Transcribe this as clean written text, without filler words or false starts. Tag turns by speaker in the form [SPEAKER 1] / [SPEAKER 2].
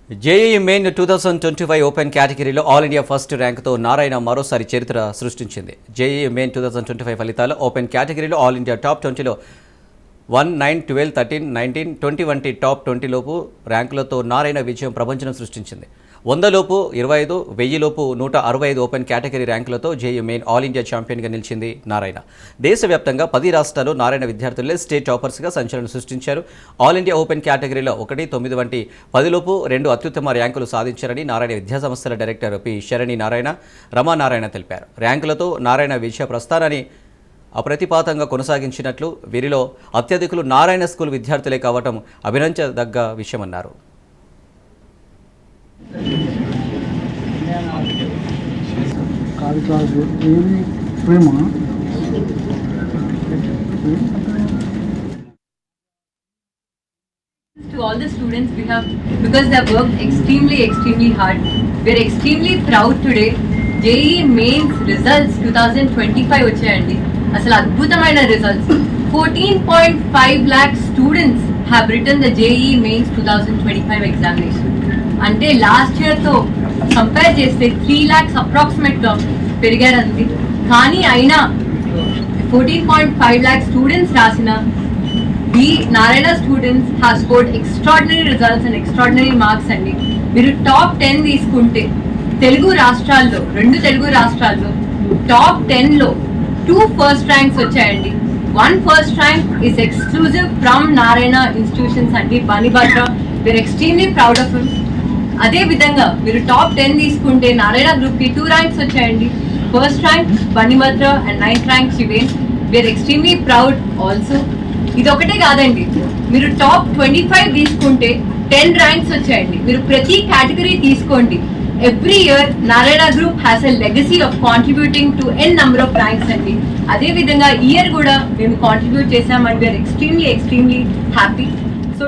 [SPEAKER 1] JEE main 2025 open కేటగిరీలో all India first ర్యాంకుతో Narayana మరోసారి చరిత్ర సృష్టించింది. జేఈఈ మెయిన్ 2025 ఫలితాల్లో ఓపెన్ కేటగిరీలో ఆల్ ఇండియా టాప్ 20లో 1, 9, 12, 13, 19, 20 వంటి టాప్ 20 లోపు ర్యాంకులతో నారాయణ విజయం ప్రపంచం సృష్టించింది. 100 లోపు 25, 1000 లోపు 165 ఓపెన్ కేటగిరీ ర్యాంకులతో జేఈఈ మెయిన్ ఆల్ ఇండియా ఛాంపియన్గా నిలిచింది నారాయణ. దేశవ్యాప్తంగా 10 రాష్ట్రాల్లో నారాయణ విద్యార్థులే స్టేట్ టాపర్స్గా సంచలనం సృష్టించారు. ఆల్ ఇండియా ఓపెన్ కేటగిరీలో 1, 9 వంటి 10 లోపు 2 అత్యుత్తమ ర్యాంకులు సాధించారని నారాయణ విద్యాసంస్థల డైరెక్టర్ పి శరణి నారాయణ, రమానారాయణ తెలిపారు. ర్యాంకులతో నారాయణ విజయ ప్రస్థానాన్ని అప్రతిపాతంగా కొనసాగించినట్లు, వీరిలో అత్యధికులు నారాయణ స్కూల్ విద్యార్థులే కావటం అభినందించదగ్గ విషయమన్నారు.
[SPEAKER 2] To all the students, we have, because they have worked extremely hard, we are extremely proud today. JEE Mains results 2025 వచ్చాయండి. అసలు అద్భుతమైన results. 14.5 lakh students have written the JEE Mains 2025 examination. అంటే లాస్ట్ ఇయర్ తో compare చేస్తే 3 lakhs approximate గా పెరిగారండి. కానీ అయినా 14.5 lakh students రాసిన the Narayana students have scored extraordinary results and extraordinary marks అండి. మీరు టాప్ 10 తీసుకుంటే తెలుగు రాష్ట్రాల్లో, 2 తెలుగు రాష్ట్రాల్లో టాప్ 10లో 2 ఫస్ట్ ర్యాంక్స్ వచ్చాయండి. 1 first rank is exclusive from Narayana institutions అండి, Banibhadra. We are extremely proud of him. అదే విధంగా మీరు టాప్ 10 తీసుకుంటే నారాయణ గ్రూప్కి 2 ర్యాంక్స్ వచ్చాయండి. First rank Banibhadra and 9th rank Shiven. We are extremely proud also. ఇది ఒకటే కాదండి, మీరు టాప్ 25 తీసుకుంటే 10 ర్యాంక్స్ వచ్చాయండి. మీరు ప్రతి కేటగిరీ తీసుకోండి. Every year Narayana group has a legacy of contributing to N number of ranks అండి. అదే విధంగా ఈ ఇయర్ కూడా మేము కాంట్రిబ్యూట్ చేసాం and we are extremely happy. So